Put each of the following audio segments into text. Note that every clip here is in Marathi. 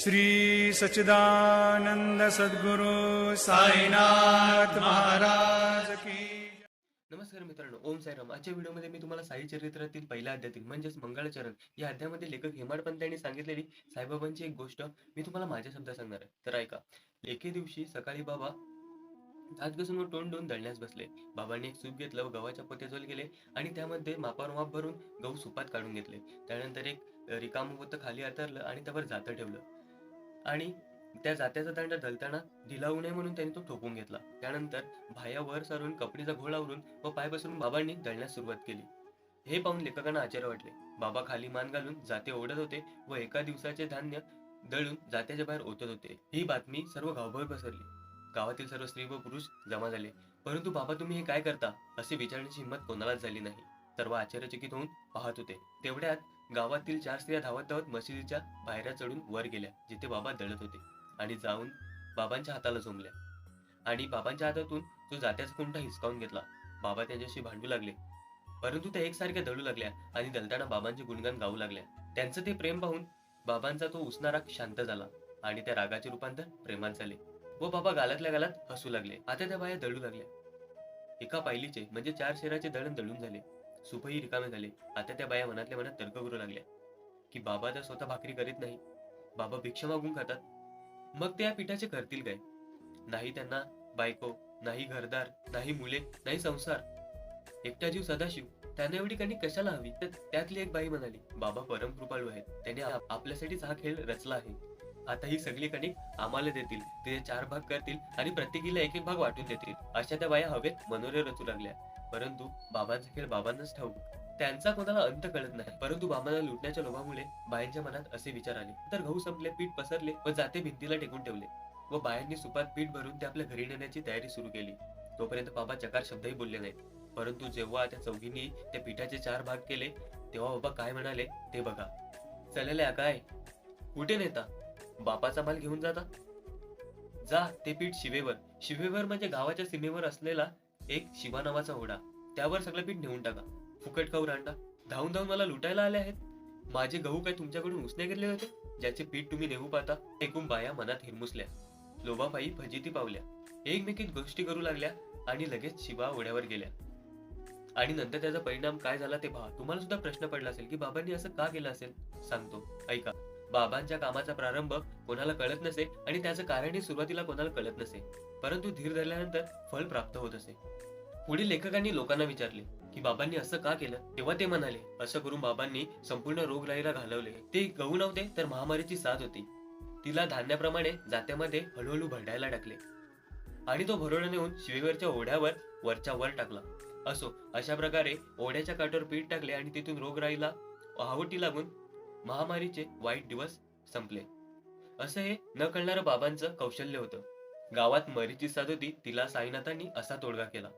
श्री सच्चिदानंद सद्गुरु साईनाथ महाराज की. नमस्कार मित्रांनो, ओम साईराम. आजच्या व्हिडिओमध्ये मी तुम्हाला साई चरित्रातील पहिल्या अध्यायातील म्हणजेच मंगळाचरण या अध्यायामध्ये लेखक हेमाडपंत यांनी सांगितलेली साईबाबांची एक गोष्ट मी तुम्हाला माझ्या शब्दात सांगणार आहे. तर ऐका. एके दिवशी सकाळी बाबा दात घासून व तोंड धुवून दळण्यास बसले. बाबांनी एक सूप घेतलं व गव्हाच्या पोत्याजवळ गेले आणि त्यामध्ये मापावर माप भरून गहू सुपात काढून घेतले. त्यानंतर एक रिकामं पोतं खाली अंतरलं आणि त्यावर जातं ठेवलं आणि त्या जात्याचा दांडा दळताना ढिला होऊ नये म्हणून त्यांनी तो ठोकून घेतला. त्यानंतर भाया वर सारून कपडीचा घोळ आवरून व पाय पसरून बाबांनी दळण्यास सुरुवात केली. हे पाहून लेखकांना आश्चर्य वाटले. बाबा खाली मान घालून जाते ओढत होते व एका दिवसाचे धान्य दळून जात्याच्या बाहेर ओतत होते. ही बातमी सर्व गावभर पसरली. गावातील सर्व स्त्री व पुरुष जमा झाले. परंतु बाबा, तुम्ही हे काय करता असे विचारण्याची हिंमत कोणालाच झाली नाही. सर्व आश्चर्यचकित होऊन पाहत होते. तेवढ्यात गावातील 4 स्त्रिया धावत धावत मशिदीच्या पायऱ्या चढून वर गेल्या जिथे बाबा दळत होते आणि जाऊन बाबांच्या हाताला झोंबल्या आणि बाबांच्या हातातून तो जात्याचा कुंठा हिसकावून घेतला. बाबा त्यांच्याशी भांडू लागले, परंतु त्या एकसारख्या दळू लागल्या आणि दळताना बाबांचे गुणगान गाऊ लागल्या. त्यांचं ते प्रेम पाहून बाबांचा तो उसना राग शांत झाला आणि त्या रागाचे रूपांतर प्रेमात झाले व बाबा गालातल्या गालात हसू लागले. आता त्या बाया दळू लागल्या. एका पायलीचे म्हणजे 4 शेराचे दळण दळून झाले. सुपही रिकामे झाले. आता त्या बाया मनातल्या मनात तर्क करू लागल्या की बाबा तर स्वतः भाकरी करीत नाही, बाबा भिक्षा मागून खातात, मग ते या पिठाचे करतील काय? नाही त्यांना बायको, नाही घरदार, नाही मुले, नाही संसार, एकटा जीव सदाशिव, त्यांना एवढी कणिक कशाला हवी? तर त्यातली एक बाई म्हणाली, बाबा परम कृपाळू आहेत, त्यांनी आपल्यासाठीच हा खेळ रचला आहे. आता ही सगळी कणिक आम्हाला देतील, ते 4 भाग करतील आणि प्रत्येकीला एक एक भाग वाटून देतील. अशा त्या बाया हवेत मनोरे रचू लागल्या. परंतु बाबांचा खेळ बाबांनाच ठाऊक, त्यांचा कोणाला अंत कळत नाही. परंतु बाबांना लुटण्याच्या लोभामुळे बायांच्या मनात असे विचार आले. तर गहू संपले, पीठ पसरले व जाते भिंतीला टेकून ठेवले व बायांनी सुपात पीठ भरून ते आपल्या घरी नेण्याची तयारी सुरू केली. तोपर्यंत बाबा चकार शब्दही बोलले नाहीत. परंतु जेव्हा त्या चौघींनी त्या पिठाचे 4 भाग केले तेव्हा बाबा काय म्हणाले ते बघा. चलेल्या काय, कुठे नेता? बापाचा माल घेऊन जाता? जा ते पीठ शिवेवर. शिवेवर म्हणजे गावाच्या सीमेवर असलेला एक शिवा नावाचा ओढा, त्यावर सगळं पीठ नेऊन टाका. फुकट खाऊ रांडा, धावून धावून मला लुटायला आले आहेत. माझे गहू काय तुमच्याकडून उसने घेतले होते, ज्याचे पीठ तुम्ही नेऊ पाहता? एकूण बाया मनात हिरमुसल्या, लोभापायी फजिती पावल्या, एकमेकीत गोष्टी करू लागल्या आणि लगेच शिवा ओढ्यावर गेल्या. आणि नंतर त्याचा परिणाम काय झाला ते पहा. तुम्हाला सुद्धा प्रश्न पडला असेल की बाबांनी असं का केलं असेल. सांगतो, ऐका. बाबांच्या कामाचा प्रारंभ कोणाला कळत नसे आणि त्याचं कारणही सुरुवातीला कोणाला कळत नसे, परंतु धीर धरल्यानंतर फळ प्राप्त होत असे. पुढे लेखकांनी लोकांना विचारले की बाबांनी असं का केलं, तेव्हा ते म्हणाले, असं करून बाबांनी संपूर्ण रोगराईला घालवले. ते गहू नव्हते तर महामारीची साथ होती. तिला धान्याप्रमाणे जात्यामध्ये हळूहळू भरडायला टाकले आणि तो भरोडा नेऊन शिवेवरच्या ओढ्यावर वरच्या वर टाकला. असो, अशा प्रकारे ओढ्याच्या काठावर पीठ टाकले आणि तिथून रोगराईला हावटी लागून महामारीचे वाईट दिवस संपले. असं हे न कळणारं बाबांचं कौशल्य होतं. गावात मरीची साथ होती, तिला साईनाथांनी असा तोडगा केला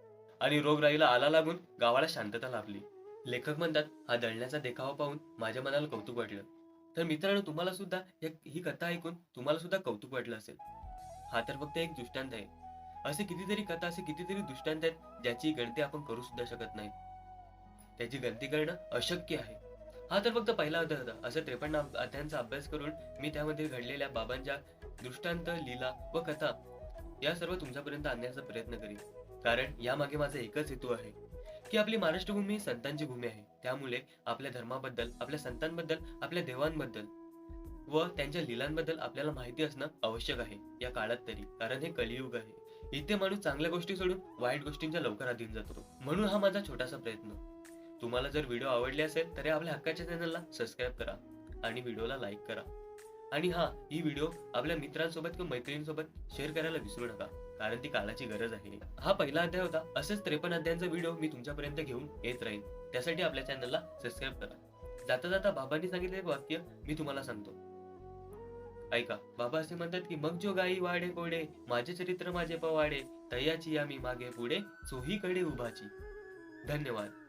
आणि रोगराईला आला लागून गावाला शांतता लाभली. लेखक म्हणतात, हा दळण्याचा देखावा पाहून माझ्या मनाला कौतुक वाटलं. तर मित्रांनो, तुम्हाला सुद्धा ही कथा ऐकून तुम्हाला सुद्धा कौतुक वाटलं असेल. हा तर फक्त एक दृष्टांत आहे. असे कितीतरी कथा, असे कितीतरी दृष्टांत आहेत ज्याची गणती आपण करू सुद्धा शकत नाही. त्याची गणती करणं अशक्य आहे. हा तर फक्त पहिला अध्याय होता. असं 53 अध्यायांचा अभ्यास करून मी त्यामध्ये घडलेल्या बाबांच्या दृष्टांत, लीला व कथा या सर्व तुमच्यापर्यंत आणण्याचा प्रयत्न करीन. कारण यामागे माझा एकच हेतू आहे की आपली महाराष्ट्रभूमी ही संतांची भूमी आहे. त्यामुळे आपल्या धर्माबद्दल, आपल्या संतांबद्दल, आपल्या देवांबद्दल व त्यांच्या लीलांबद्दल आपल्याला माहिती असणं आवश्यक आहे या काळात तरी. कारण हे कलियुग आहे. इथे माणूस चांगल्या गोष्टी सोडून वाईट गोष्टींच्या लवकर अधीन जातो. म्हणून हा माझा छोटासा प्रयत्न. तुम्हाला जर व्हिडिओ आवडले असेल तर आपल्या हक्काच्या चॅनलला सबस्क्राईब करा आणि व्हिडिओला लाईक करा. आणि ही व्हिडिओ आपल्या मित्रांसोबत किंवा मैत्रिणींसोबत शेअर करायला विसरू नका, कारण ती काळाची गरज आहे. हा पहिला अध्याय होता. असेच 53 अध्यायांचा व्हिडिओ मी तुमच्यापर्यंत घेऊन येत राहीन. त्यासाठी आपल्या चॅनलला सबस्क्राईब करा. जाता जाता बाबांनी सांगितलेले एक वाक्य मी तुम्हाला सांगतो, ऐका. बाबा असे म्हणतात की मग जो गाई वाडे कोडे, माझे चरित्र माझे पवाडे, तयाची आम्ही मागे पुढे, चोहीकडे उभाची. धन्यवाद.